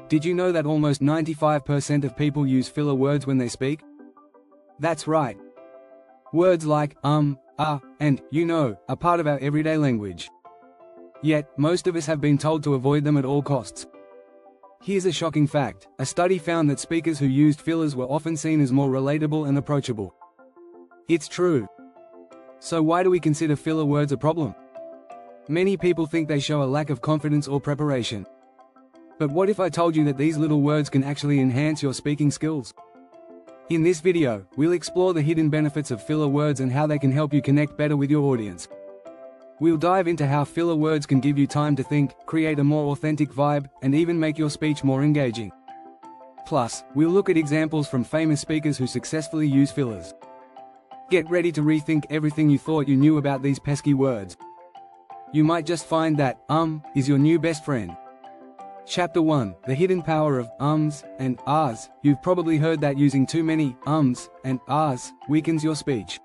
Did you know that almost 95% of people use filler words when they speak? That's right. Words like and you know are part of our everyday language. Yet, most of us have been told to avoid them at all costs. Here's a shocking fact: a study found that speakers who used fillers were often seen as more relatable and approachable. It's true. So why do we consider filler words a problem? Many people think they show a lack of confidence or preparation. But what if I told you that these little words can actually enhance your speaking skills? In this video, we'll explore the hidden benefits of filler words and how they can help you connect better with your audience. We'll dive into how filler words can give you time to think, create a more authentic vibe, and even make your speech more engaging. Plus, we'll look at examples from famous speakers who successfully use fillers. Get ready to rethink everything you thought you knew about these pesky words. You might just find that is your new best friend. Chapter 1: The hidden power of ums and ahs. You've probably heard that using too many ums and ahs weakens your speech.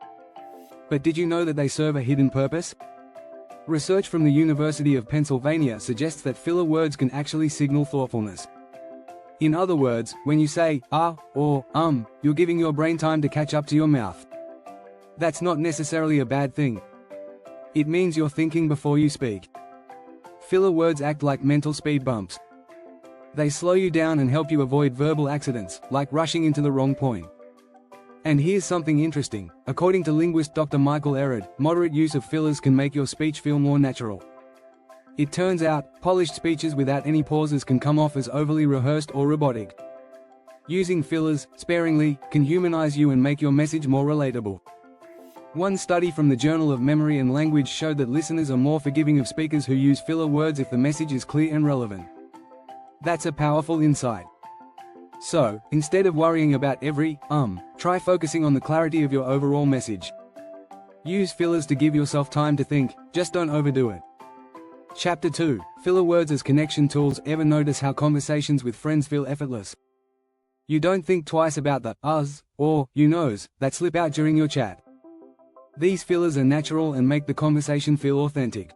But did you know that they serve a hidden purpose? Research from the University of Pennsylvania suggests that filler words can actually signal thoughtfulness. In other words, when you say or you're giving your brain time to catch up to your mouth. That's not necessarily a bad thing. It means you're thinking before you speak. Filler words act like mental speed bumps. They slow you down and help you avoid verbal accidents, like rushing into the wrong point. And here's something interesting: according to linguist Dr. Michael Erard, moderate use of fillers can make your speech feel more natural. It turns out, polished speeches without any pauses can come off as overly rehearsed or robotic. Using fillers sparingly can humanize you and make your message more relatable. One study from the Journal of Memory and Language showed that listeners are more forgiving of speakers who use filler words if the message is clear and relevant. That's a powerful insight. So, instead of worrying about every try focusing on the clarity of your overall message. Use fillers to give yourself time to think, just don't overdo it. Chapter 2: Filler words as connection tools. Ever notice how conversations with friends feel effortless? You don't think twice about the us or you knows that slip out during your chat. These fillers are natural and make the conversation feel authentic.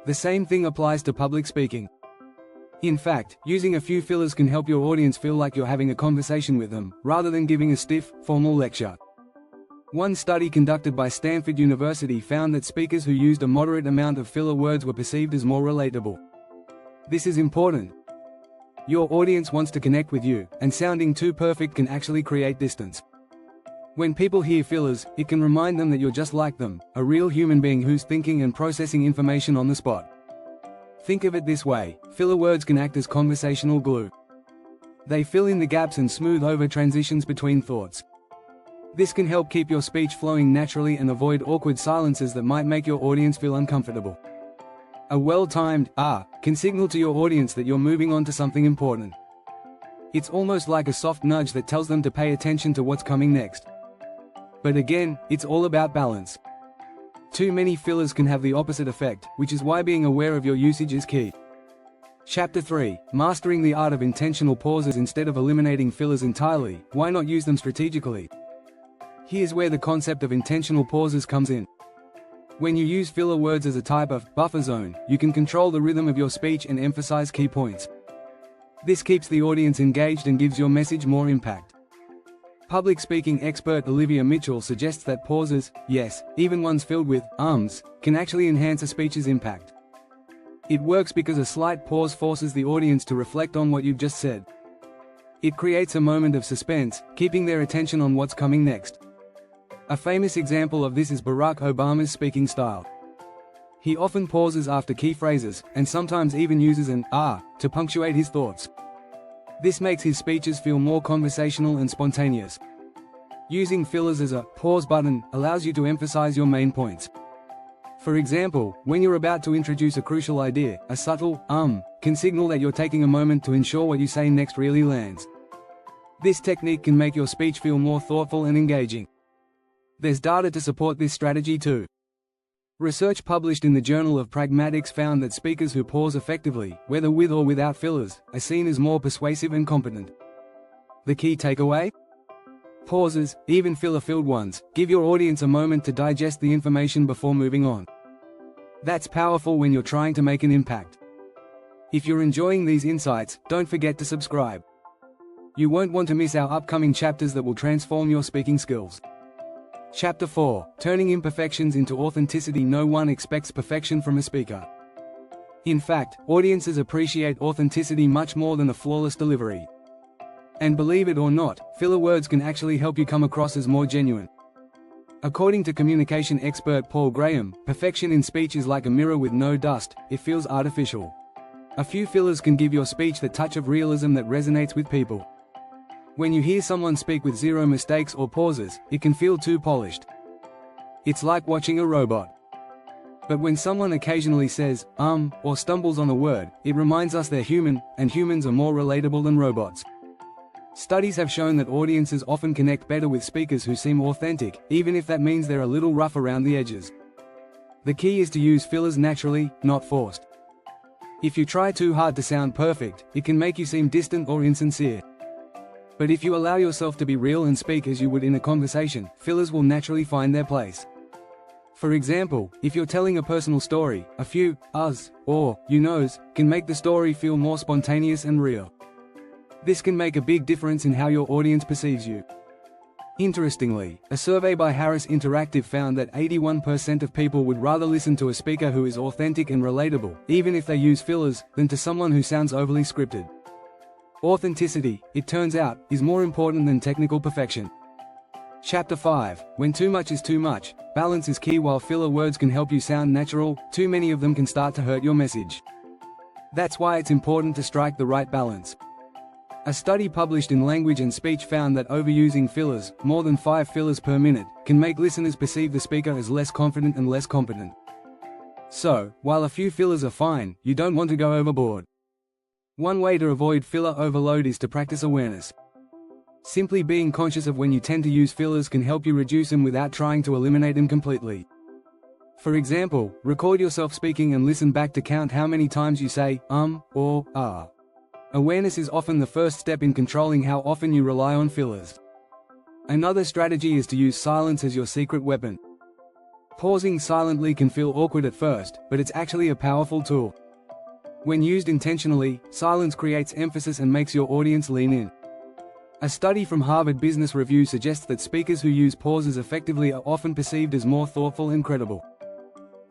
The same thing applies to public speaking. In fact, using a few fillers can help your audience feel like you're having a conversation with them, rather than giving a stiff, formal lecture. One study conducted by Stanford University found that speakers who used a moderate amount of filler words were perceived as more relatable. This is important. Your audience wants to connect with you, and sounding too perfect can actually create distance. When people hear fillers, it can remind them that you're just like them, a real human being who's thinking and processing information on the spot. Think of it this way: filler words can act as conversational glue. They fill in the gaps and smooth over transitions between thoughts. This can help keep your speech flowing naturally and avoid awkward silences that might make your audience feel uncomfortable. A well-timed can signal to your audience that you're moving on to something important. It's almost like a soft nudge that tells them to pay attention to what's coming next. But again, it's all about balance. Too many fillers can have the opposite effect, which is why being aware of your usage is key. Chapter 3: Mastering the art of intentional pauses. Instead of eliminating fillers entirely, why not use them strategically? Here's where the concept of intentional pauses comes in. When you use filler words as a type of buffer zone, you can control the rhythm of your speech and emphasize key points. This keeps the audience engaged and gives your message more impact. Public speaking expert Olivia Mitchell suggests that pauses, yes, even ones filled with ums, can actually enhance a speech's impact. It works because a slight pause forces the audience to reflect on what you've just said. It creates a moment of suspense, keeping their attention on what's coming next. A famous example of this is Barack Obama's speaking style. He often pauses after key phrases, and sometimes even uses an to punctuate his thoughts. This makes his speeches feel more conversational and spontaneous. Using fillers as a pause button allows you to emphasize your main points. For example, when you're about to introduce a crucial idea, a subtle can signal that you're taking a moment to ensure what you say next really lands. This technique can make your speech feel more thoughtful and engaging. There's data to support this strategy too. Research published in the Journal of Pragmatics found that speakers who pause effectively, whether with or without fillers, are seen as more persuasive and competent. The key takeaway? Pauses, even filler-filled ones, give your audience a moment to digest the information before moving on. That's powerful when you're trying to make an impact. If you're enjoying these insights, don't forget to subscribe. You won't want to miss our upcoming chapters that will transform your speaking skills. Chapter 4: Turning Imperfections into Authenticity. No one expects perfection from a speaker. In fact, audiences appreciate authenticity much more than a flawless delivery. And believe it or not, filler words can actually help you come across as more genuine. According to communication expert Paul Graham, perfection in speech is like a mirror with no dust, it feels artificial. A few fillers can give your speech the touch of realism that resonates with people. When you hear someone speak with zero mistakes or pauses, it can feel too polished. It's like watching a robot. But when someone occasionally says, or stumbles on a word, it reminds us they're human, and humans are more relatable than robots. Studies have shown that audiences often connect better with speakers who seem authentic, even if that means they're a little rough around the edges. The key is to use fillers naturally, not forced. If you try too hard to sound perfect, it can make you seem distant or insincere. But if you allow yourself to be real and speak as you would in a conversation, fillers will naturally find their place. For example, if you're telling a personal story, a few uhs or you knows can make the story feel more spontaneous and real. This can make a big difference in how your audience perceives you. Interestingly, a survey by Harris Interactive found that 81% of people would rather listen to a speaker who is authentic and relatable, even if they use fillers, than to someone who sounds overly scripted. Authenticity, it turns out, is more important than technical perfection. Chapter 5: When too much is too much, balance is key. While filler words can help you sound natural, too many of them can start to hurt your message. That's why it's important to strike the right balance. A study published in Language and Speech found that overusing fillers, more than 5 fillers per minute, can make listeners perceive the speaker as less confident and less competent. So, while a few fillers are fine, you don't want to go overboard. One way to avoid filler overload is to practice awareness. Simply being conscious of when you tend to use fillers can help you reduce them without trying to eliminate them completely. For example, record yourself speaking and listen back to count how many times you say, or, ah. Awareness is often the first step in controlling how often you rely on fillers. Another strategy is to use silence as your secret weapon. Pausing silently can feel awkward at first, but it's actually a powerful tool. When used intentionally, silence creates emphasis and makes your audience lean in. A study from Harvard Business Review suggests that speakers who use pauses effectively are often perceived as more thoughtful and credible.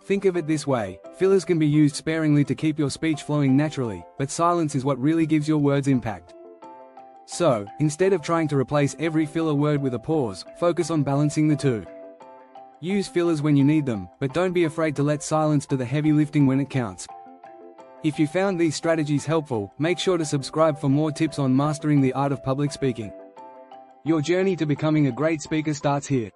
Think of it this way: fillers can be used sparingly to keep your speech flowing naturally, but silence is what really gives your words impact. So, instead of trying to replace every filler word with a pause, focus on balancing the two. Use fillers when you need them, but don't be afraid to let silence do the heavy lifting when it counts. If you found these strategies helpful, make sure to subscribe for more tips on mastering the art of public speaking. Your journey to becoming a great speaker starts here.